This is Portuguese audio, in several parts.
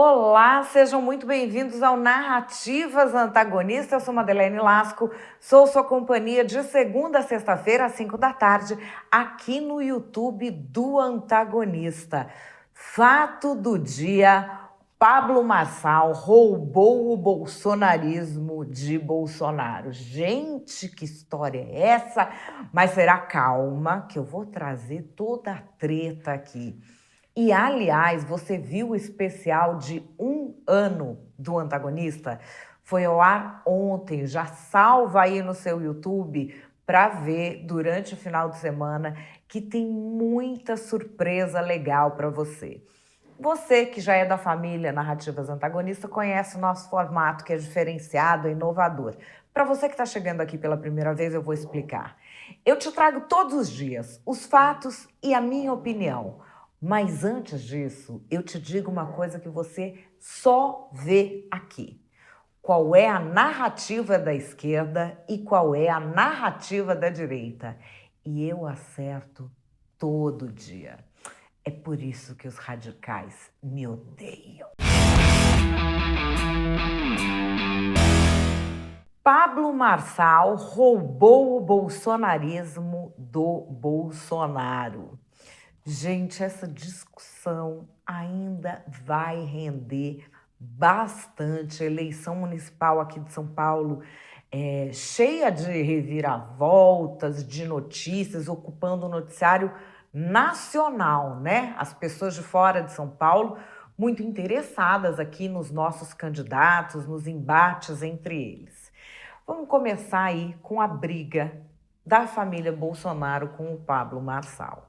Olá, sejam muito bem-vindos ao Narrativas Antagonistas. Eu sou Madeleine Lasco, sou sua companhia de segunda a sexta-feira, às 5 da tarde, aqui no YouTube do Antagonista. Fato do dia: Pablo Marçal roubou o bolsonarismo de Bolsonaro. Gente, que história é essa? Mas será calma, que eu vou trazer toda a treta aqui. E, aliás, você viu o especial de 1 ano do Antagonista? Foi ao ar ontem, já salva aí no seu YouTube para ver durante o final de semana, que tem muita surpresa legal para você. Você que já é da família Narrativas Antagonista conhece o nosso formato, que é diferenciado e inovador. Para você que está chegando aqui pela primeira vez, eu vou explicar. Eu te trago todos os dias os fatos e a minha opinião. Mas antes disso, eu te digo uma coisa que você só vê aqui. Qual é a narrativa da esquerda e qual é a narrativa da direita. E eu acerto todo dia. É por isso que os radicais me odeiam. Pablo Marçal roubou o bolsonarismo do Bolsonaro. Gente, essa discussão ainda vai render bastante. A eleição municipal aqui de São Paulo é cheia de reviravoltas, de notícias, ocupando o noticiário nacional, né? As pessoas de fora de São Paulo muito interessadas aqui nos nossos candidatos, nos embates entre eles. Vamos começar aí com a briga da família Bolsonaro com o Pablo Marçal.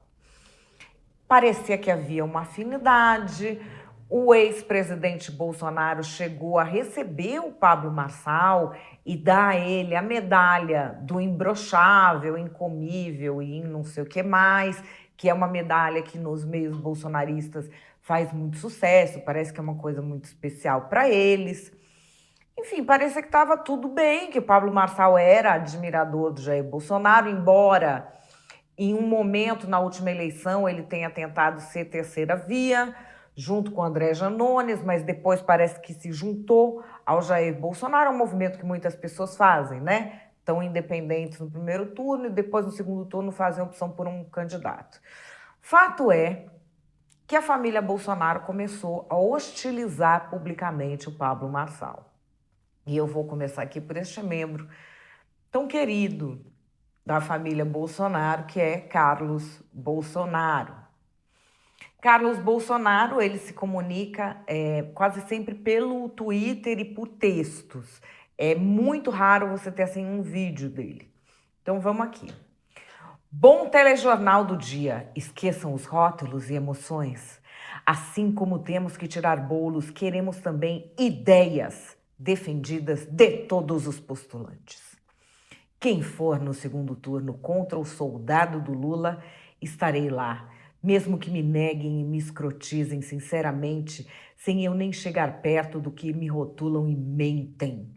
Parecia que havia uma afinidade. O ex-presidente Bolsonaro chegou a receber o Pablo Marçal e dar a ele a medalha do imbrochável, incomível e não sei o que mais, que é uma medalha que nos meios bolsonaristas faz muito sucesso, parece que é uma coisa muito especial para eles. Enfim, parecia que estava tudo bem, que o Pablo Marçal era admirador do Jair Bolsonaro, embora em um momento, na última eleição, ele tenha tentado ser terceira via, junto com André Janones, mas depois parece que se juntou ao Jair Bolsonaro. É um movimento que muitas pessoas fazem, né? Estão independentes no primeiro turno e depois, no segundo turno, fazem opção por um candidato. Fato é que a família Bolsonaro começou a hostilizar publicamente o Pablo Marçal. E eu vou começar aqui por este membro tão querido da família Bolsonaro, que é Carlos Bolsonaro. Carlos Bolsonaro, ele se comunica quase sempre pelo Twitter e por textos. É muito raro você ter assim um vídeo dele. Então vamos aqui. Bom telejornal do dia. Esqueçam os rótulos e emoções. Assim como temos que tirar bolos, queremos também ideias defendidas de todos os postulantes. Quem for no segundo turno contra o soldado do Lula, estarei lá, mesmo que me neguem e me escrotizem sinceramente, sem eu nem chegar perto do que me rotulam e mentem.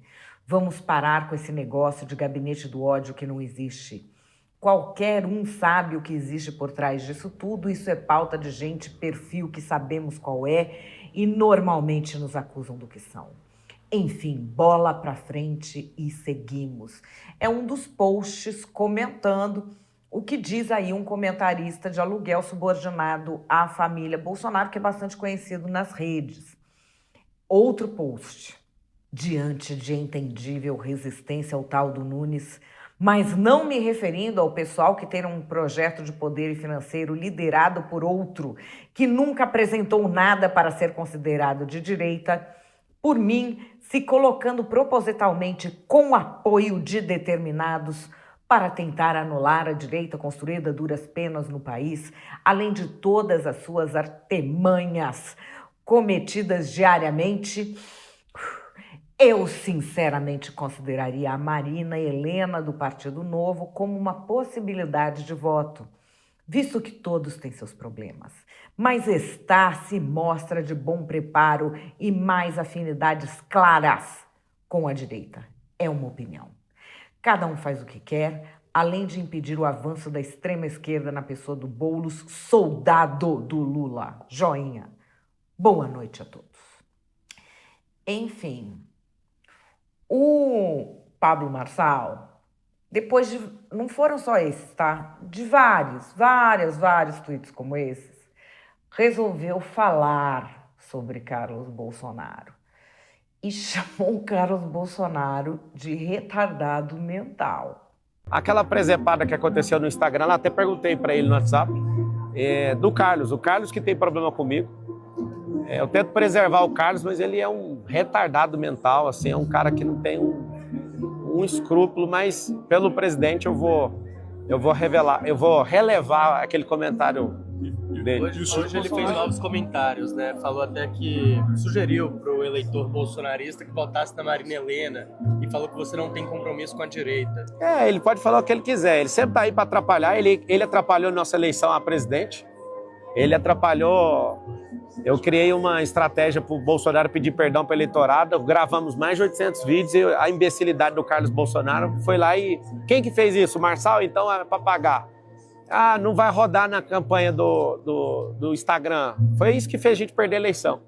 Vamos parar com esse negócio de gabinete do ódio que não existe. Qualquer um sabe o que existe por trás disso tudo. Isso é pauta de gente, perfil que sabemos qual é e normalmente nos acusam do que são. Enfim, bola pra frente e seguimos. É um dos posts comentando o que diz aí um comentarista de aluguel subordinado à família Bolsonaro, que é bastante conhecido nas redes. Outro post. Diante de entendível resistência ao tal do Nunes, mas não me referindo ao pessoal que tem um projeto de poder e financeiro liderado por outro, que nunca apresentou nada para ser considerado de direita, por mim, se colocando propositalmente com apoio de determinados para tentar anular a direita construída a duras penas no país, além de todas as suas artimanhas cometidas diariamente, eu sinceramente consideraria a Marina Helena do Partido Novo como uma possibilidade de voto, visto que todos têm seus problemas. Mas Estar se mostra de bom preparo e mais afinidades claras com a direita. É uma opinião. Cada um faz o que quer, além de impedir o avanço da extrema esquerda na pessoa do Boulos, soldado do Lula. Joinha. Boa noite a todos. Enfim, o Pablo Marçal, depois de. Não foram só esses, tá? De vários tweets como esses, resolveu falar sobre Carlos Bolsonaro e chamou o Carlos Bolsonaro de retardado mental. Aquela presepada que aconteceu no Instagram, eu até perguntei para ele no WhatsApp, do Carlos. O Carlos que tem problema comigo. Eu tento preservar o Carlos, mas ele é um retardado mental, assim, é um cara que não tem um escrúpulo, mas pelo presidente eu vou relevar aquele comentário dele. Hoje ele fez novos comentários, né? Falou até que sugeriu para o eleitor bolsonarista que votasse na Marina Helena e falou que você não tem compromisso com a direita. Ele pode falar o que ele quiser, ele sempre tá aí para atrapalhar, ele atrapalhou nossa eleição a presidente, ele atrapalhou. Eu criei uma estratégia para o Bolsonaro pedir perdão para o eleitorado, gravamos mais de 800 vídeos e a imbecilidade do Carlos Bolsonaro foi lá e... Quem que fez isso? O Marçal? Então é para pagar. Não vai rodar na campanha do Instagram. Foi isso que fez a gente perder a eleição.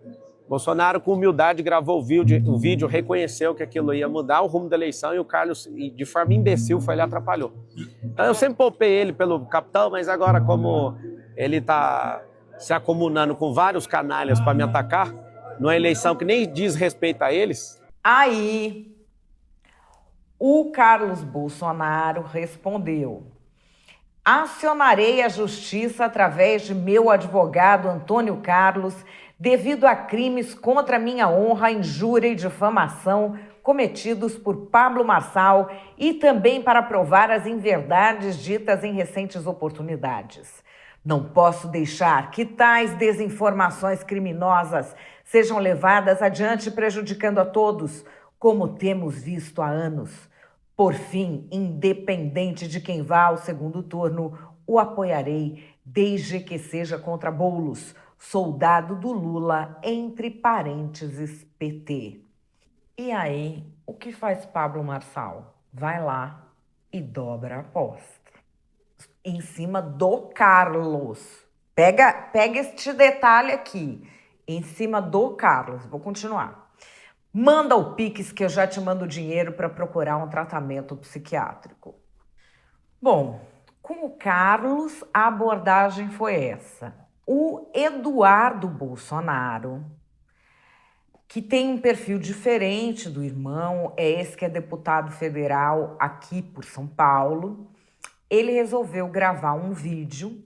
Bolsonaro, com humildade, gravou o vídeo, reconheceu que aquilo ia mudar o rumo da eleição e o Carlos, de forma imbecil, foi lá e atrapalhou. Então, eu sempre poupei ele pelo capitão, mas agora, como ele está se acomunando com vários canalhas para me atacar, numa eleição que nem diz respeito a eles... Aí, o Carlos Bolsonaro respondeu: acionarei a justiça através de meu advogado Antônio Carlos devido a crimes contra minha honra, injúria e difamação cometidos por Pablo Marçal e também para provar as inverdades ditas em recentes oportunidades. Não posso deixar que tais desinformações criminosas sejam levadas adiante prejudicando a todos, como temos visto há anos. Por fim, independente de quem vá ao segundo turno, o apoiarei, desde que seja contra Boulos, soldado do Lula, entre parênteses PT. E aí, o que faz Pablo Marçal? Vai lá e dobra a aposta em cima do Carlos. Pega este detalhe aqui, em cima do Carlos. Vou continuar. Manda o Pix que eu já te mando dinheiro para procurar um tratamento psiquiátrico. Bom, com o Carlos, a abordagem foi essa. O Eduardo Bolsonaro, que tem um perfil diferente do irmão, é esse que é deputado federal aqui por São Paulo, ele resolveu gravar um vídeo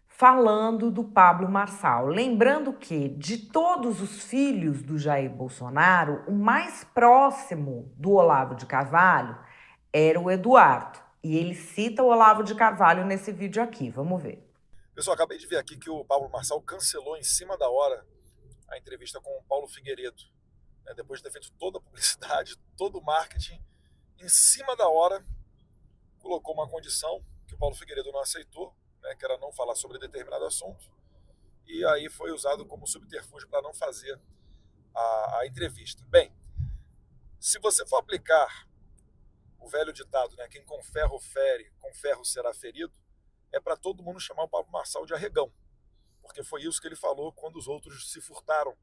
falando do Pablo Marçal. Lembrando que, de todos os filhos do Jair Bolsonaro, o mais próximo do Olavo de Carvalho era o Eduardo. E ele cita o Olavo de Carvalho nesse vídeo aqui. Vamos ver. Pessoal, acabei de ver aqui que o Pablo Marçal cancelou em cima da hora a entrevista com o Paulo Figueiredo. Depois de ter feito toda a publicidade, todo o marketing, em cima da hora, colocou uma condição que o Paulo Figueiredo não aceitou, que era não falar sobre determinado assunto, e aí foi usado como subterfúgio para não fazer a entrevista. Bem, se você for aplicar o velho ditado, quem com ferro fere, com ferro será ferido, é para todo mundo chamar o Pablo Marçal de arregão, porque foi isso que ele falou quando os outros se furtaram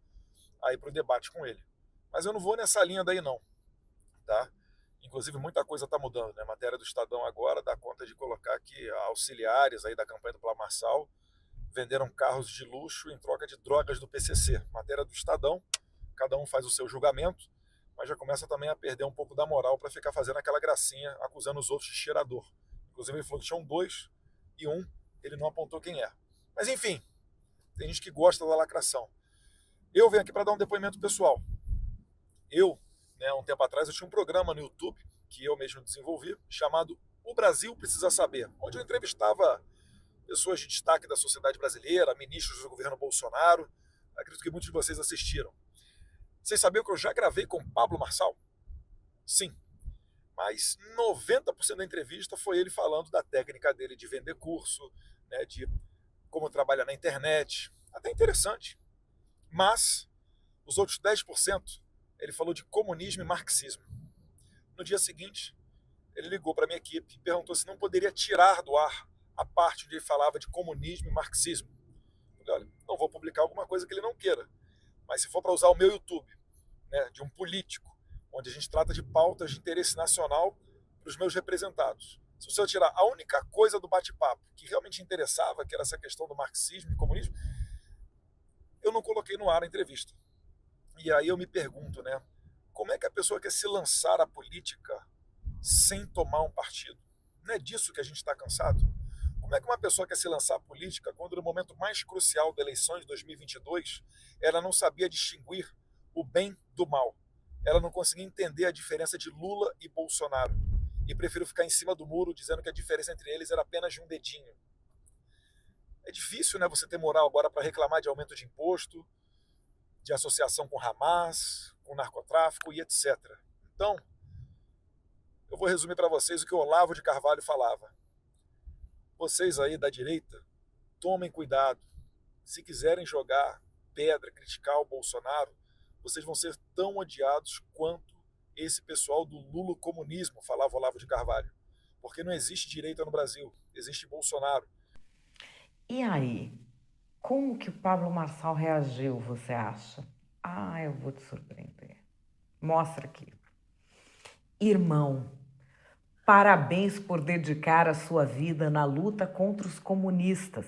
aí para o debate com ele. Mas eu não vou nessa linha daí não, tá? Inclusive, muita coisa está mudando, A matéria do Estadão agora dá conta de colocar que auxiliares aí da campanha do Pablo Marçal venderam carros de luxo em troca de drogas do PCC. Matéria do Estadão, cada um faz o seu julgamento, mas já começa também a perder um pouco da moral para ficar fazendo aquela gracinha, acusando os outros de cheirador. Inclusive, ele falou que tinham 2 e ele não apontou quem é. Mas, enfim, tem gente que gosta da lacração. Eu venho aqui para dar um depoimento pessoal. Um tempo atrás, eu tinha um programa no YouTube que eu mesmo desenvolvi, chamado O Brasil Precisa Saber, onde eu entrevistava pessoas de destaque da sociedade brasileira, ministros do governo Bolsonaro. Acredito que muitos de vocês assistiram. Vocês sabiam que eu já gravei com Pablo Marçal? Sim. Mas 90% da entrevista foi ele falando da técnica dele de vender curso, de como trabalhar na internet. Até interessante. Mas os outros 10%, ele falou de comunismo e marxismo. No dia seguinte, ele ligou para a minha equipe e perguntou se não poderia tirar do ar a parte onde ele falava de comunismo e marxismo. Eu falei, olha, não vou publicar alguma coisa que ele não queira, mas se for para usar o meu YouTube, né, de um político, onde a gente trata de pautas de interesse nacional para os meus representados. Se você tirar a única coisa do bate-papo que realmente interessava, que era essa questão do marxismo e comunismo, eu não coloquei no ar a entrevista. E aí eu me pergunto, né, como é que a pessoa quer se lançar à política sem tomar um partido? Não é disso que a gente está cansado? Como é que uma pessoa quer se lançar à política quando no momento mais crucial da eleição de 2022 ela não sabia distinguir o bem do mal? Ela não conseguia entender a diferença de Lula e Bolsonaro e prefiro ficar em cima do muro dizendo que a diferença entre eles era apenas de um dedinho. É difícil, né, você ter moral agora para reclamar de aumento de imposto, de associação com Hamas, com narcotráfico e etc. Então, eu vou resumir para vocês o que o Olavo de Carvalho falava. Vocês aí da direita, tomem cuidado. Se quiserem jogar pedra, criticar o Bolsonaro, vocês vão ser tão odiados quanto esse pessoal do lulocomunismo, falava Olavo de Carvalho. Porque não existe direita no Brasil, existe Bolsonaro. E aí, como que o Pablo Marçal reagiu, você acha? Ah, eu vou te surpreender. Mostra aqui. Irmão, parabéns por dedicar a sua vida na luta contra os comunistas.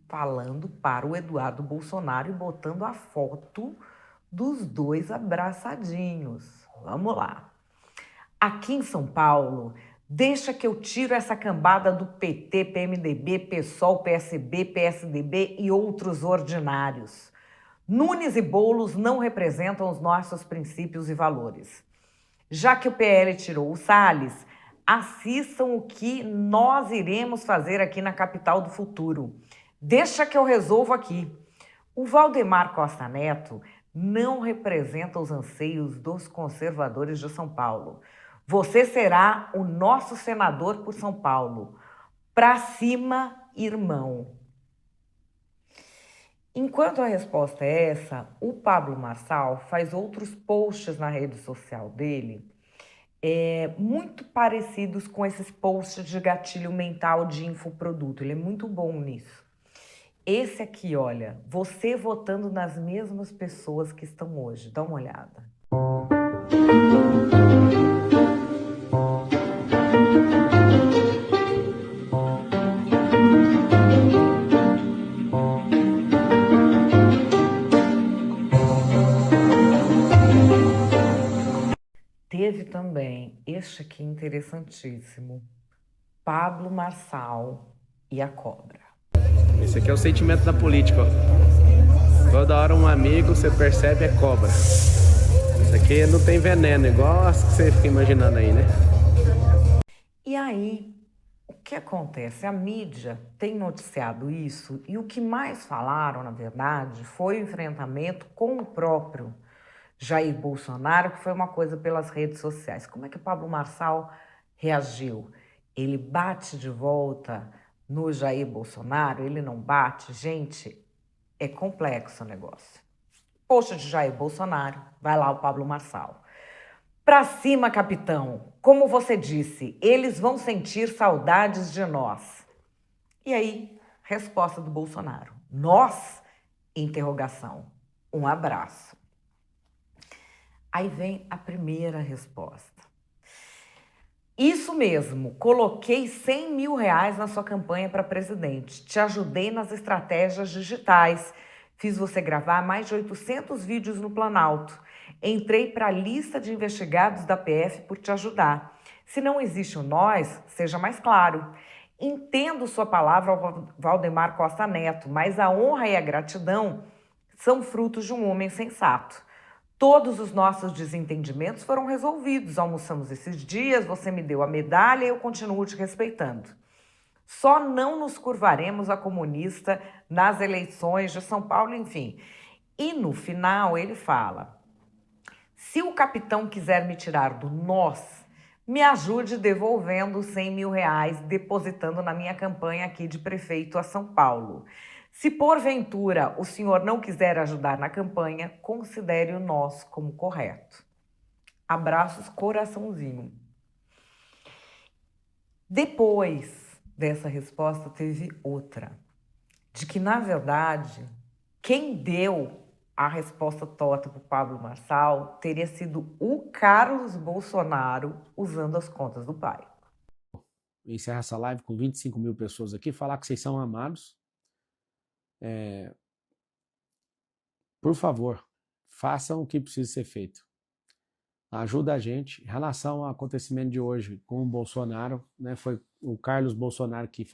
Falando para o Eduardo Bolsonaro e botando a foto dos dois abraçadinhos. Vamos lá. Aqui em São Paulo, deixa que eu tiro essa cambada do PT, PMDB, PSOL, PSB, PSDB e outros ordinários. Nunes e Boulos não representam os nossos princípios e valores. Já que o PL tirou o Salles, assistam o que nós iremos fazer aqui na capital do futuro. Deixa que eu resolvo aqui. O Valdemar Costa Neto não representa os anseios dos conservadores de São Paulo. Você será o nosso senador por São Paulo. Pra cima, irmão. Enquanto a resposta é essa, o Pablo Marçal faz outros posts na rede social dele, muito parecidos com esses posts de gatilho mental de infoproduto. Ele é muito bom nisso. Esse aqui, olha, você votando nas mesmas pessoas que estão hoje. Dá uma olhada. Teve também este aqui interessantíssimo, Pablo Marçal e a cobra. Esse aqui é o sentimento da política, ó. Toda hora um amigo, você percebe, é cobra. Isso aqui não tem veneno, igual as que você fica imaginando aí, né? E aí, o que acontece? A mídia tem noticiado isso e o que mais falaram, na verdade, foi o enfrentamento com o próprio Jair Bolsonaro, que foi uma coisa pelas redes sociais. Como é que o Pablo Marçal reagiu? Ele bate de volta no Jair Bolsonaro? Ele não bate? Gente, é complexo o negócio. Poxa de Jair Bolsonaro, vai lá o Pablo Marçal. Pra cima, capitão. Como você disse, eles vão sentir saudades de nós. E aí, resposta do Bolsonaro. Nós? Interrogação. Um abraço. Aí vem a primeira resposta. Isso mesmo, coloquei 100 mil reais na sua campanha para presidente. Te ajudei nas estratégias digitais. Fiz você gravar mais de 800 vídeos no Planalto. Entrei para a lista de investigados da PF por te ajudar. Se não existe o nós, seja mais claro. Entendo sua palavra ao Valdemar Costa Neto, mas a honra e a gratidão são frutos de um homem sensato. Todos os nossos desentendimentos foram resolvidos. Almoçamos esses dias, você me deu a medalha e eu continuo te respeitando. Só não nos curvaremos a comunista nas eleições de São Paulo, enfim. E no final ele fala: se o capitão quiser me tirar do nós, me ajude devolvendo 100 mil reais, depositando na minha campanha aqui de prefeito a São Paulo. Se porventura o senhor não quiser ajudar na campanha, considere o nós como correto. Abraços, coraçãozinho. Depois dessa resposta teve outra, de que, na verdade, quem deu a resposta torta para o Pablo Marçal teria sido o Carlos Bolsonaro usando as contas do pai. Encerrar essa live com 25 mil pessoas aqui, falar que vocês são amados. Por favor, façam o que precisa ser feito. Ajuda a gente. Em relação ao acontecimento de hoje com o Bolsonaro, né, foi o Carlos Bolsonaro que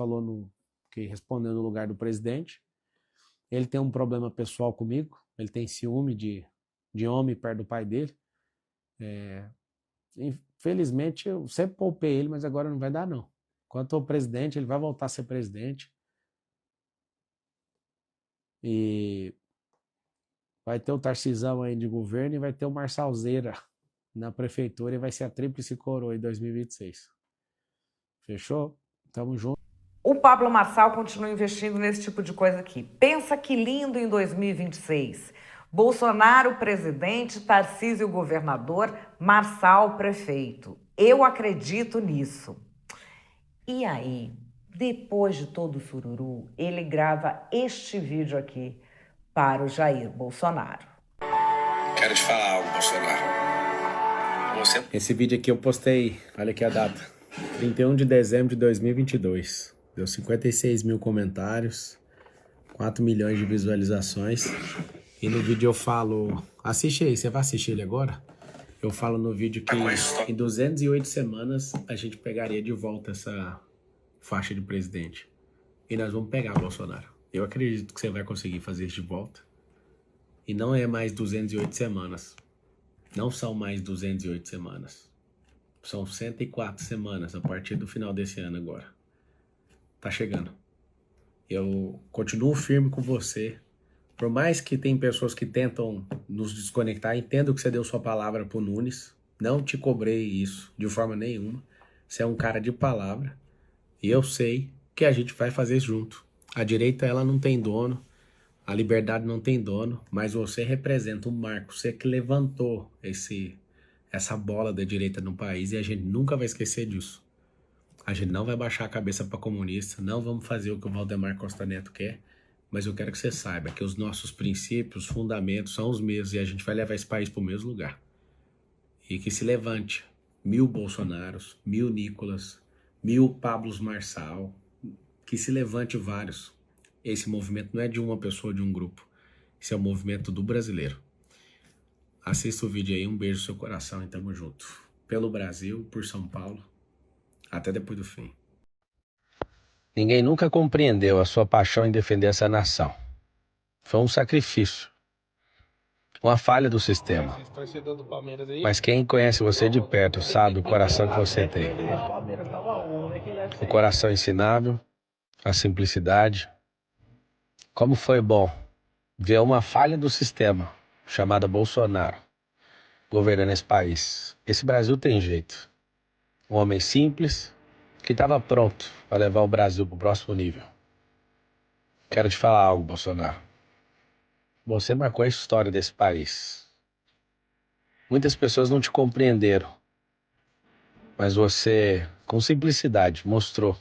que respondeu no lugar do presidente. Ele tem um problema pessoal comigo, ele tem ciúme de homem perto do pai dele. Infelizmente, eu sempre poupei ele, mas agora não vai dar, não. Quanto ao presidente, ele vai voltar a ser presidente. E vai ter o Tarcisão aí de governo e vai ter o Marçalzeira na prefeitura e vai ser a tríplice coroa em 2026. Fechou? Tamo junto. O Pablo Marçal continua investindo nesse tipo de coisa aqui. Pensa que lindo em 2026. Bolsonaro presidente, Tarcísio governador, Marçal prefeito. Eu acredito nisso. E aí, depois de todo o sururu, ele grava este vídeo aqui para o Jair Bolsonaro. Quero te falar algo, Bolsonaro. Esse vídeo aqui eu postei, olha aqui a data, 31 de dezembro de 2022. Deu 56 mil comentários, 4 milhões de visualizações. E no vídeo eu falo, assiste aí, você vai assistir ele agora? Eu falo no vídeo que em 208 semanas a gente pegaria de volta essa faixa de presidente. E nós vamos pegar, Bolsonaro. Eu acredito que você vai conseguir fazer isso de volta. E não é mais 208 semanas. Não são mais 208 semanas. São 104 semanas a partir do final desse ano agora. Tá chegando. Eu continuo firme com você. Por mais que tem pessoas que tentam nos desconectar, entendo que você deu sua palavra pro Nunes. Não te cobrei isso de forma nenhuma. Você é um cara de palavra. E eu sei que a gente vai fazer junto. A direita, ela não tem dono. A liberdade não tem dono, mas você representa um marco, você que levantou essa bola da direita no país e a gente nunca vai esquecer disso. A gente não vai baixar a cabeça para comunista, não vamos fazer o que o Valdemar Costa Neto quer, mas eu quero que você saiba que os nossos princípios, fundamentos são os mesmos e a gente vai levar esse país para o mesmo lugar. E que se levante 1000 Bolsonaros, 1000 Nicolas, 1000 Pablos Marçal, que se levante vários. Esse movimento não é de uma pessoa, de um grupo. Esse é o movimento do brasileiro. Assista o vídeo aí, um beijo no seu coração e tamo junto. Pelo Brasil, por São Paulo, até depois do fim. Ninguém nunca compreendeu a sua paixão em defender essa nação. Foi um sacrifício. Uma falha do sistema. Mas quem conhece você de perto sabe o coração que você tem. O coração ensinável, a simplicidade. Como foi bom ver uma falha do sistema, chamada Bolsonaro, governando esse país. Esse Brasil tem jeito. Um homem simples, que estava pronto para levar o Brasil para o próximo nível. Quero te falar algo, Bolsonaro. Você marcou a história desse país. Muitas pessoas não te compreenderam, mas você, com simplicidade, mostrou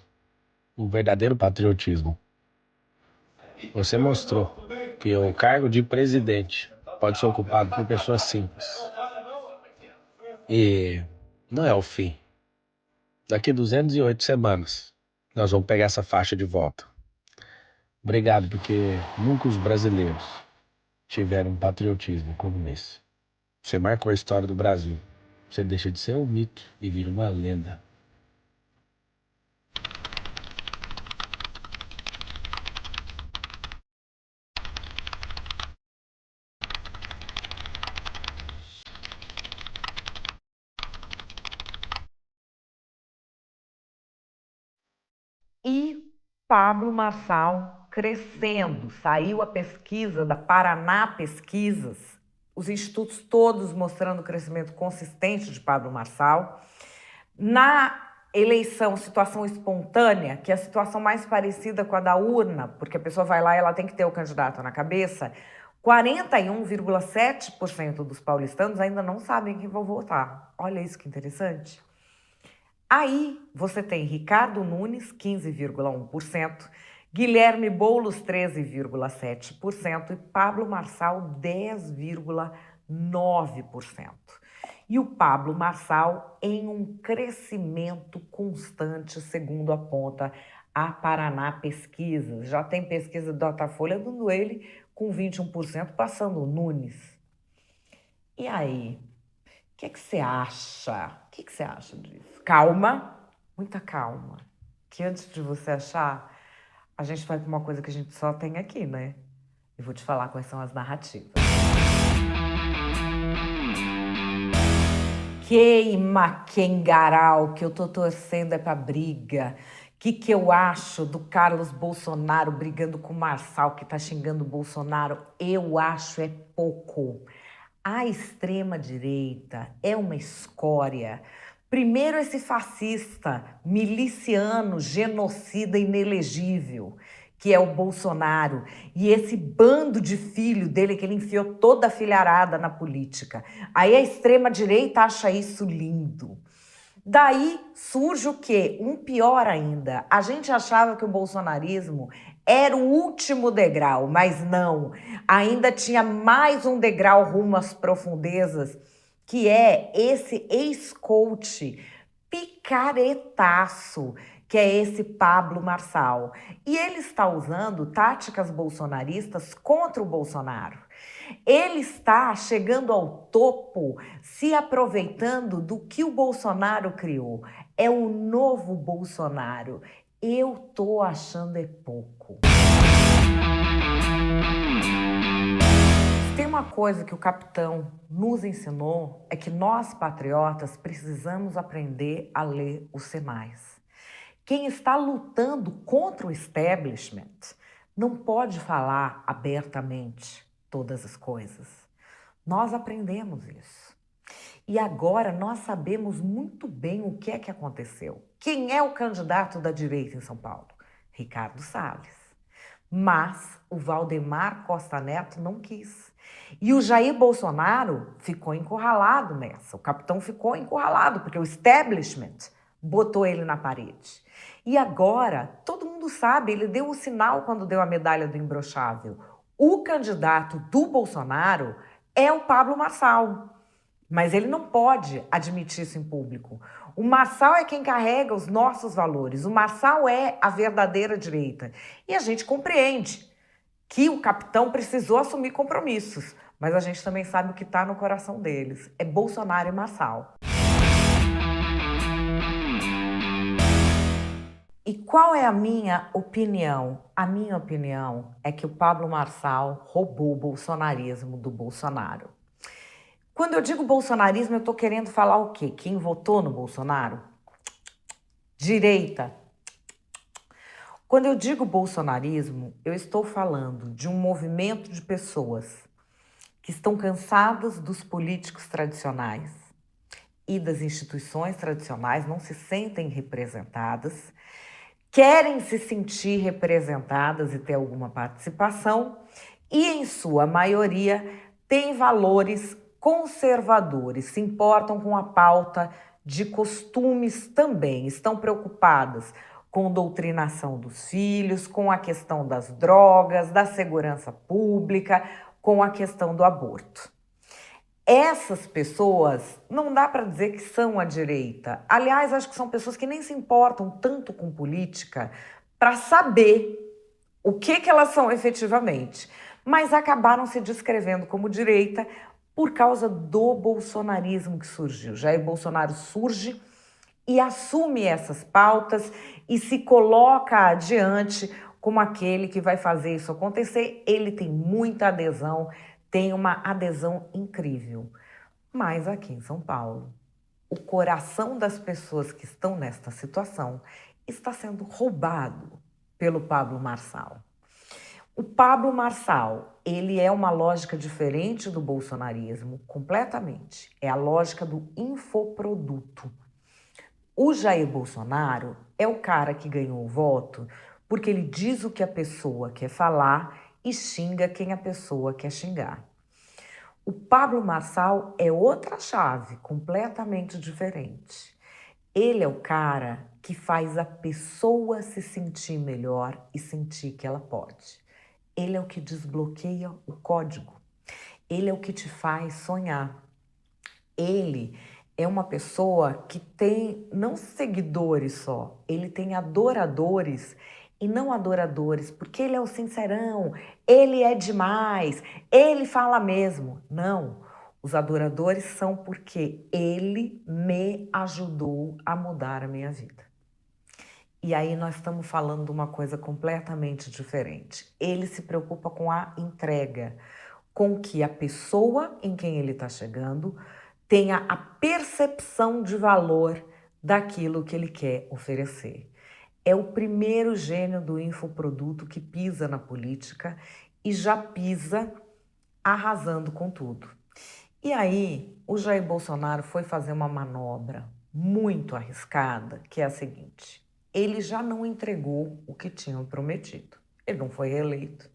um verdadeiro patriotismo. Você mostrou que o cargo de presidente pode ser ocupado por pessoas simples. E não é o fim. Daqui 208 semanas, nós vamos pegar essa faixa de volta. Obrigado, porque nunca os brasileiros tiveram um patriotismo como esse. Você marcou a história do Brasil. Você deixa de ser um mito e vira uma lenda. E Pablo Marçal crescendo. Saiu a pesquisa da Paraná Pesquisas, os institutos todos mostrando o crescimento consistente de Pablo Marçal. Na eleição, situação espontânea, que é a situação mais parecida com a da urna, porque a pessoa vai lá e ela tem que ter o candidato na cabeça, 41,7% dos paulistanos ainda não sabem quem vão votar. Olha isso que interessante. Aí você tem Ricardo Nunes, 15,1%, Guilherme Boulos, 13,7% e Pablo Marçal, 10,9%. E o Pablo Marçal em um crescimento constante, segundo aponta a Paraná Pesquisas. Já tem pesquisa do Datafolha dando ele com 21%, passando o Nunes. E aí? O que você acha? O que você acha disso? Calma, muita calma. Que antes de você achar, a gente vai para uma coisa que a gente só tem aqui, né? Eu vou te falar quais são as narrativas. Queima, Kengarau, que eu tô torcendo é pra briga. O que eu acho do Carlos Bolsonaro brigando com o Marçal, que tá xingando o Bolsonaro? Eu acho é pouco. A extrema-direita é uma escória. Primeiro, esse fascista, miliciano, genocida, inelegível, que é o Bolsonaro. E esse bando de filho dele, que ele enfiou toda a filharada na política. Aí a extrema-direita acha isso lindo. Daí surge o quê? Um pior ainda. A gente achava que o bolsonarismo era o último degrau, mas não. Ainda tinha mais um degrau rumo às profundezas, que é esse ex-coach picaretaço, que é esse Pablo Marçal. E ele está usando táticas bolsonaristas contra o Bolsonaro. Ele está chegando ao topo, se aproveitando do que o Bolsonaro criou. É o novo Bolsonaro. Eu tô achando é pouco. Tem uma coisa que o capitão nos ensinou, é que nós, patriotas, precisamos aprender a ler os sinais. Quem está lutando contra o establishment não pode falar abertamente todas as coisas. Nós aprendemos isso. E agora nós sabemos muito bem o que é que aconteceu. Quem é o candidato da direita em São Paulo? Ricardo Salles. Mas o Valdemar Costa Neto não quis. E o Jair Bolsonaro ficou encurralado nessa. O capitão ficou encurralado, porque o establishment botou ele na parede. E agora, todo mundo sabe, ele deu o sinal quando deu a medalha do imbrochável. O candidato do Bolsonaro é o Pablo Marçal. Mas ele não pode admitir isso em público. O Marçal é quem carrega os nossos valores. O Marçal é a verdadeira direita. E a gente compreende que o capitão precisou assumir compromissos. Mas a gente também sabe o que está no coração deles. É Bolsonaro e Marçal. E qual é a minha opinião? A minha opinião é que o Pablo Marçal roubou o bolsonarismo do Bolsonaro. Quando eu digo bolsonarismo, eu estou querendo falar o quê? Quem votou no Bolsonaro? Direita. Quando eu digo bolsonarismo, eu estou falando de um movimento de pessoas que estão cansadas dos políticos tradicionais e das instituições tradicionais, não se sentem representadas, querem se sentir representadas e ter alguma participação e, em sua maioria, têm valores conservadores, se importam com a pauta de costumes também, estão preocupadas com doutrinação dos filhos, com a questão das drogas, da segurança pública, com a questão do aborto. Essas pessoas não dá para dizer que são a direita. Aliás, acho que são pessoas que nem se importam tanto com política para saber o que elas são efetivamente, mas acabaram se descrevendo como direita por causa do bolsonarismo que surgiu. Jair Bolsonaro surge e assume essas pautas e se coloca adiante como aquele que vai fazer isso acontecer. Ele tem muita adesão, tem uma adesão incrível. Mas aqui em São Paulo, o coração das pessoas que estão nesta situação está sendo roubado pelo Pablo Marçal. O Pablo Marçal, ele é uma lógica diferente do bolsonarismo, completamente. É a lógica do infoproduto. O Jair Bolsonaro é o cara que ganhou o voto porque ele diz o que a pessoa quer falar e xinga quem a pessoa quer xingar. O Pablo Marçal é outra chave, completamente diferente. Ele é o cara que faz a pessoa se sentir melhor e sentir que ela pode. Ele é o que desbloqueia o código. Ele é o que te faz sonhar. Ele é uma pessoa que tem não seguidores só, ele tem adoradores e não adoradores, porque ele é o sincerão, ele é demais, ele fala mesmo. Não, os adoradores são porque ele me ajudou a mudar a minha vida. E aí nós estamos falando de uma coisa completamente diferente. Ele se preocupa com a entrega, com que a pessoa em quem ele está chegando tenha a percepção de valor daquilo que ele quer oferecer. É o primeiro gênio do infoproduto que pisa na política e já pisa arrasando com tudo. E aí, o Jair Bolsonaro foi fazer uma manobra muito arriscada, que é a seguinte: ele já não entregou o que tinham prometido. Ele não foi reeleito.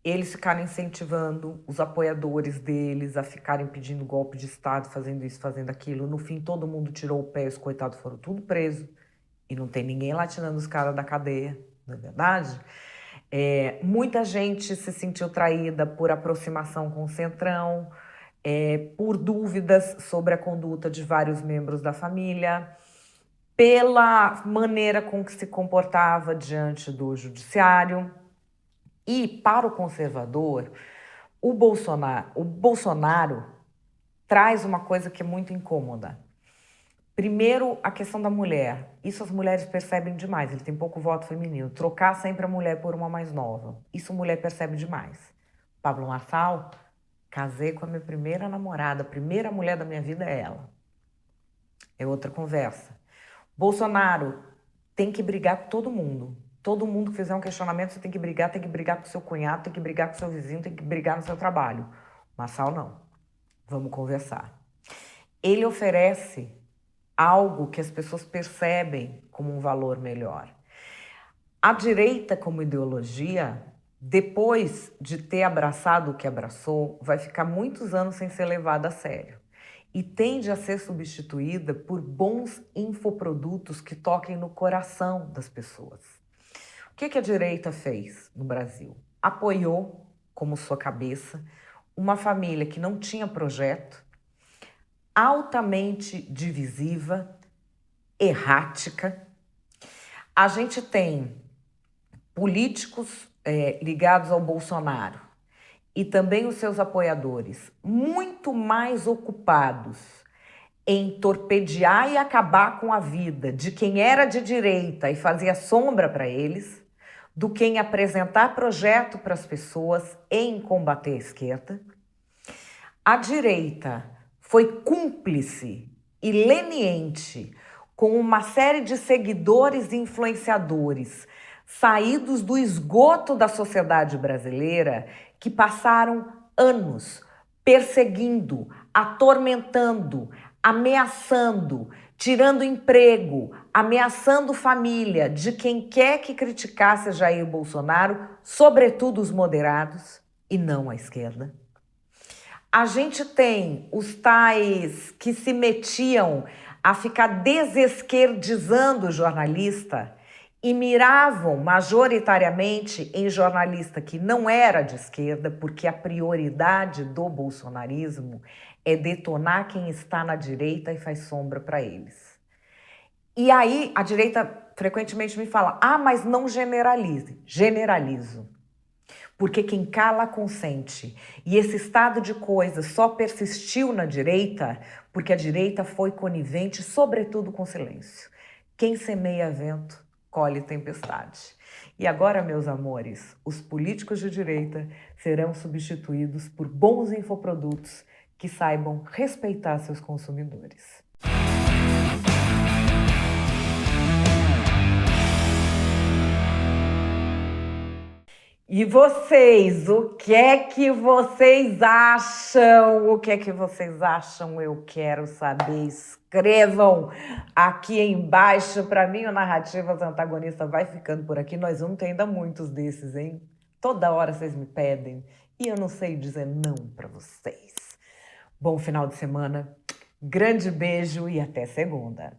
Eles ficaram incentivando os apoiadores deles a ficarem pedindo golpe de Estado, fazendo isso, fazendo aquilo. No fim, todo mundo tirou o pé, os coitados foram tudo presos. E não tem ninguém lá tirando os caras da cadeia, não é verdade? Muita gente se sentiu traída por aproximação com o Centrão, por dúvidas sobre a conduta de vários membros da família, pela maneira com que se comportava diante do judiciário. E, para o conservador, o Bolsonaro traz uma coisa que é muito incômoda. Primeiro, a questão da mulher. Isso as mulheres percebem demais. Ele tem pouco voto feminino. Trocar sempre a mulher por uma mais nova. Isso a mulher percebe demais. Pablo Marçal, casei com a minha primeira namorada. A primeira mulher da minha vida é ela. É outra conversa. Bolsonaro tem que brigar com todo mundo. Todo mundo que fizer um questionamento, você tem que brigar com o seu cunhado, tem que brigar com o seu vizinho, tem que brigar no seu trabalho. Marçal, não. Vamos conversar. Ele oferece algo que as pessoas percebem como um valor melhor. A direita, como ideologia, depois de ter abraçado o que abraçou, vai ficar muitos anos sem ser levada a sério. E tende a ser substituída por bons infoprodutos que toquem no coração das pessoas. O que a direita fez no Brasil? Apoiou, como sua cabeça, uma família que não tinha projeto, altamente divisiva, errática. A gente tem políticos ligados ao Bolsonaro e também os seus apoiadores muito mais ocupados em torpedear e acabar com a vida de quem era de direita e fazia sombra para eles, do que em apresentar projeto para as pessoas e em combater a esquerda. A direita foi cúmplice e leniente com uma série de seguidores e influenciadores saídos do esgoto da sociedade brasileira que passaram anos perseguindo, atormentando, ameaçando, tirando emprego, ameaçando família de quem quer que criticasse Jair Bolsonaro, sobretudo os moderados e não a esquerda. A gente tem os tais que se metiam a ficar desesquerdizando o jornalista e miravam majoritariamente em jornalista que não era de esquerda, porque a prioridade do bolsonarismo é detonar quem está na direita e faz sombra para eles. E aí a direita frequentemente me fala: mas não generalize. Generalizo. Porque quem cala consente. E esse estado de coisas só persistiu na direita porque a direita foi conivente, sobretudo com silêncio. Quem semeia vento, colhe tempestade. E agora, meus amores, os políticos de direita serão substituídos por bons infoprodutos que saibam respeitar seus consumidores. E vocês, o que é que vocês acham? O que é que vocês acham? Eu quero saber. Escrevam aqui embaixo. Para mim, o Narrativas Antagonista vai ficando por aqui. Nós vamos ter ainda muitos desses, hein? Toda hora vocês me pedem e eu não sei dizer não para vocês. Bom final de semana, grande beijo e até segunda.